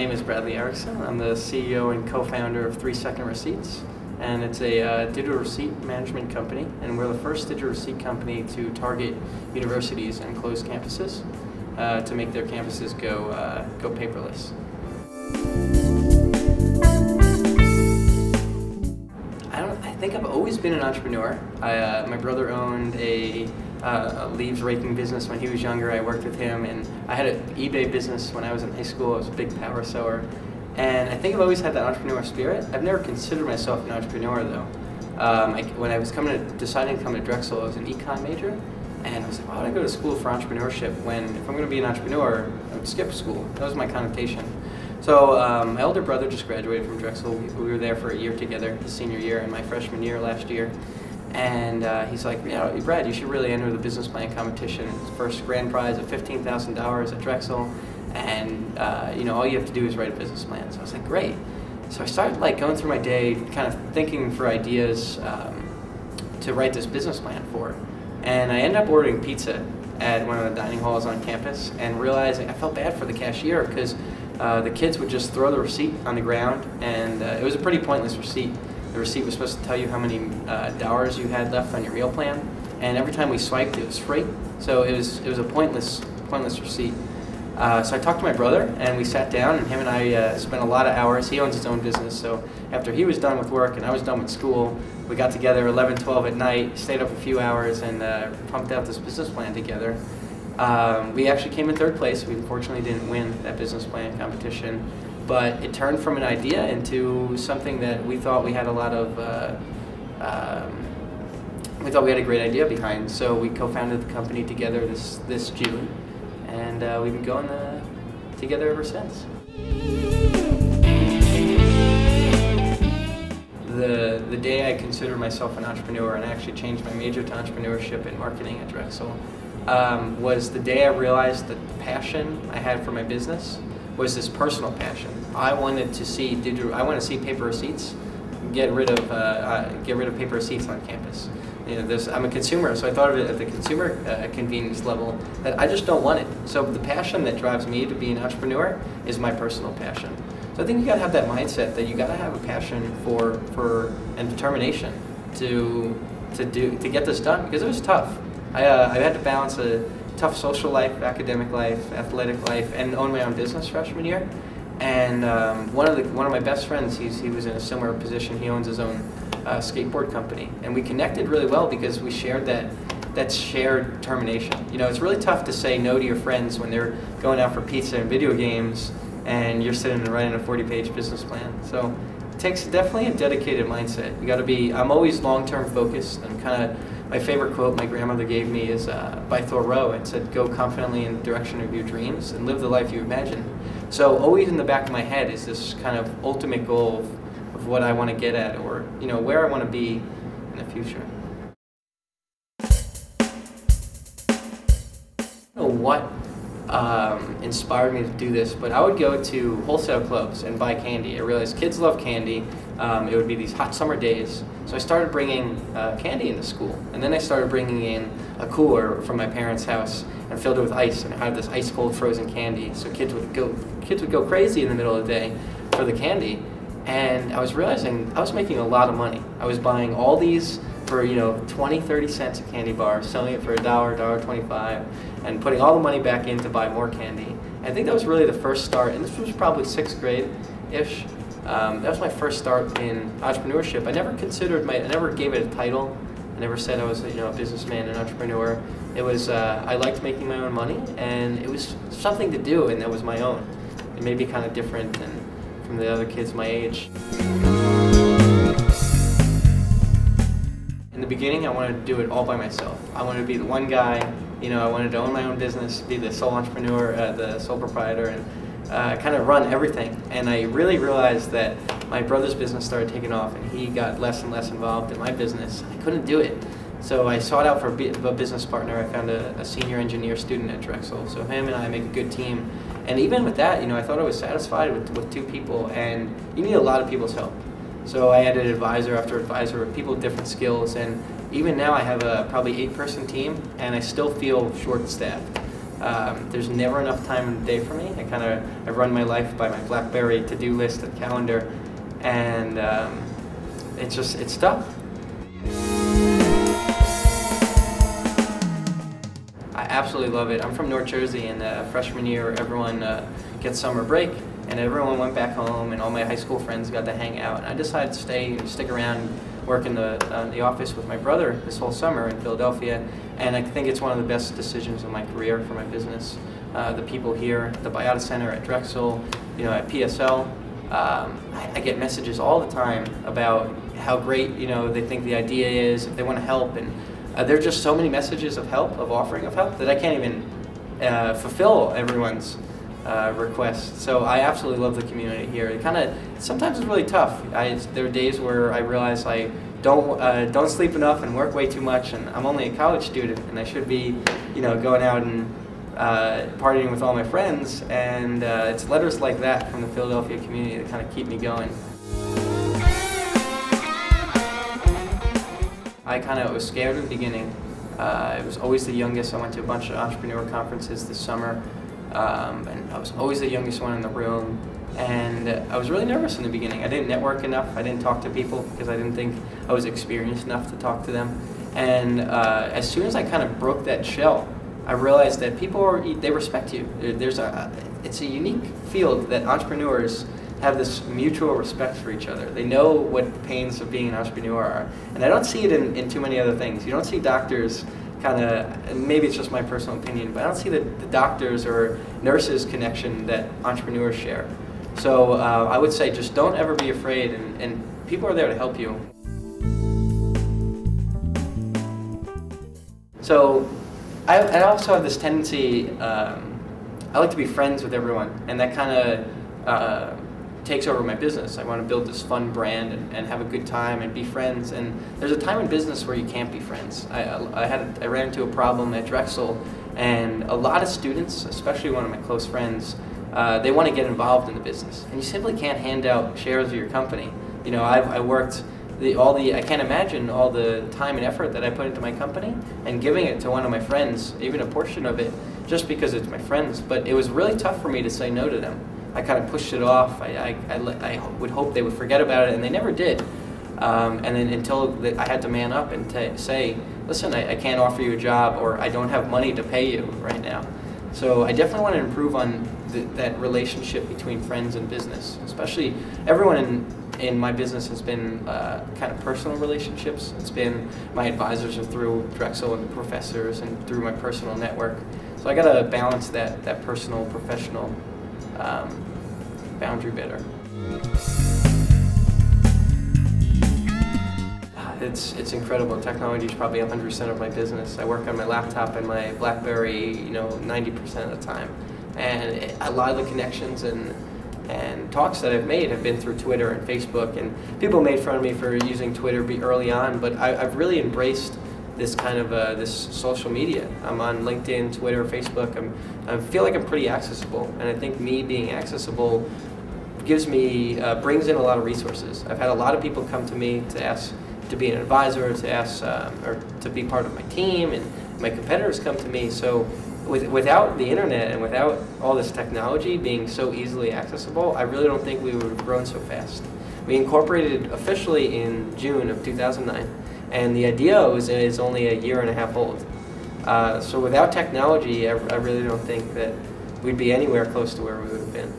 name is Bradley Ericson. I'm the CEO and co-founder of 3SecondReceipts, and it's a digital receipt management company, and we're the first digital receipt company to target universities and closed campuses to make their campuses go paperless. I think I've always been an entrepreneur. My brother owned a leaves raking business when he was younger. I worked with him, and I had an eBay business when I was in high school. I was a big power sewer, and I think I've always had that entrepreneur spirit. I've never considered myself an entrepreneur though. When I was deciding to come to Drexel, I was an econ major, and I was like, why would I go to school for entrepreneurship when if I'm going to be an entrepreneur, I would skip school. That was my connotation. So my older brother just graduated from Drexel. We were there for a year together, his senior year and my freshman year last year. And he's like, Brad, you should really enter the business plan competition. It's the first grand prize of $15,000 at Drexel, and all you have to do is write a business plan. So I was like, great. So I started going through my day, kind of thinking for ideas to write this business plan for. And I ended up ordering pizza at one of the dining halls on campus, and realizing I felt bad for the cashier because the kids would just throw the receipt on the ground, and it was a pretty pointless receipt. The receipt was supposed to tell you how many dollars you had left on your meal plan, and every time we swiped, it was free. So it was a pointless receipt. So I talked to my brother, and we sat down, and him and I spent a lot of hours. He owns his own business, so after he was done with work and I was done with school, we got together 11, 12 at night, stayed up a few hours, and pumped out this business plan together. We actually came in third place. We unfortunately didn't win that business plan competition, but it turned from an idea into something that we thought we had a lot of, we thought we had a great idea behind. So we co-founded the company together this June, and we've been going together ever since. The day I considered myself an entrepreneur, and I actually changed my major to entrepreneurship and marketing at Drexel, was the day I realized that the passion I had for my business was this personal passion. I wanted to see paper receipts, get rid of paper receipts on campus. I'm a consumer, so I thought of it at the consumer convenience level that I just don't want it. So the passion that drives me to be an entrepreneur is my personal passion. So I think you gotta have that mindset that you gotta have a passion for and determination to get this done, because it was tough. I had to balance a tough social life, academic life, athletic life, and own my own business freshman year. And one of my best friends, he was in a similar position. He owns his own skateboard company, and we connected really well because we shared that shared determination. It's really tough to say no to your friends when they're going out for pizza and video games, and you're sitting and writing a 40-page business plan. So it takes definitely a dedicated mindset. You got to be. I'm always long-term focused. My favorite quote my grandmother gave me is by Thoreau. It said, "Go confidently in the direction of your dreams and live the life you imagine." So always in the back of my head is this kind of ultimate goal of what I want to get at, or where I want to be in the future. I don't know what inspired me to do this, but I would go to wholesale clubs and buy candy. I realized kids love candy. It would be these hot summer days, so I started bringing candy into school, and then I started bringing in a cooler from my parents' house and filled it with ice, and I had this ice cold frozen candy. So kids would go crazy in the middle of the day for the candy, and I was realizing I was making a lot of money. I was buying all these for 20, 30 cents a candy bar, selling it for $1, $1.25, and putting all the money back in to buy more candy. And I think that was really the first start, and this was probably 6th grade-ish. That was my first start in entrepreneurship. I never gave it a title. I never said I was a businessman and entrepreneur. It was, I liked making my own money, and it was something to do, and that was my own. It may be kind of different than from the other kids my age. In the beginning, I wanted to do it all by myself. I wanted to be the one guy, I wanted to own my own business, be the sole entrepreneur, the sole proprietor, and kind of run everything. And I really realized that my brother's business started taking off, and he got less and less involved in my business. I couldn't do it. So I sought out for a business partner. I found a senior engineer student at Drexel. So him and I make a good team. And even with that, I thought I was satisfied with 2 people, and you need a lot of people's help. So I added advisor after advisor with people with different skills, and even now I have a probably 8-person team, and I still feel short-staffed. There's never enough time in the day for me. I run my life by my BlackBerry to-do list and calendar, and it's tough. I absolutely love it. I'm from North Jersey, and freshman year everyone gets summer break, and everyone went back home, and all my high school friends got to hang out. And I decided to stick around, work in the office with my brother this whole summer in Philadelphia, and I think it's one of the best decisions of my career for my business. The people here, the Biata Center at Drexel, at PSL, I get messages all the time about how great they think the idea is, if they want to help, and there are just so many messages of help, of offering of help, that I can't even fulfill everyone's request. So I absolutely love the community here. Sometimes it's really tough. There are days where I realize I don't sleep enough and work way too much, and I'm only a college student, and I should be going out and partying with all my friends, and it's letters like that from the Philadelphia community that kind of keep me going. I kind of was scared in the beginning. I was always the youngest. I went to a bunch of entrepreneur conferences this summer, and I was always the youngest one in the room. And I was really nervous in the beginning. I didn't network enough. I didn't talk to people because I didn't think I was experienced enough to talk to them. And as soon as I kind of broke that shell, I realized that they respect you. It's a unique field that entrepreneurs have this mutual respect for each other. They know what the pains of being an entrepreneur are. And I don't see it in too many other things. You don't see doctors maybe it's just my personal opinion, but I don't see the doctors or nurses connection that entrepreneurs share. So I would say just don't ever be afraid, and people are there to help you. So I also have this tendency, I like to be friends with everyone, and that kind of takes over my business. I want to build this fun brand and have a good time and be friends, and there's a time in business where you can't be friends. I ran into a problem at Drexel, and a lot of students, especially one of my close friends, they want to get involved in the business, and you simply can't hand out shares of your company. I worked I can't imagine all the time and effort that I put into my company, and giving it to one of my friends, even a portion of it, just because it's my friends. But it was really tough for me to say no to them. I kind of pushed it off. I would hope they would forget about it, and they never did. And then until I had to man up and say, listen, I can't offer you a job, or I don't have money to pay you right now. So I definitely want to improve on that relationship between friends and business. Especially everyone in my business has been kind of personal relationships. It's been my advisors are through Drexel and professors and through my personal network. So I got to balance that personal, professional boundary better. It's incredible. Technology is probably 100% of my business. I work on my laptop and my BlackBerry, 90% of the time. And a lot of the connections and talks that I've made have been through Twitter and Facebook. And people made fun of me for using Twitter early on, but I've really embraced this kind of this social media. I'm on LinkedIn, Twitter, Facebook. I feel like I'm pretty accessible, and I think me being accessible brings in a lot of resources. I've had a lot of people come to me to ask to be an advisor, to ask or to be part of my team, and my competitors come to me. So without the internet and without all this technology being so easily accessible, I really don't think we would have grown so fast. We incorporated officially in June of 2009, and the idea is only a year and a half old. So without technology, I really don't think that we'd be anywhere close to where we would have been.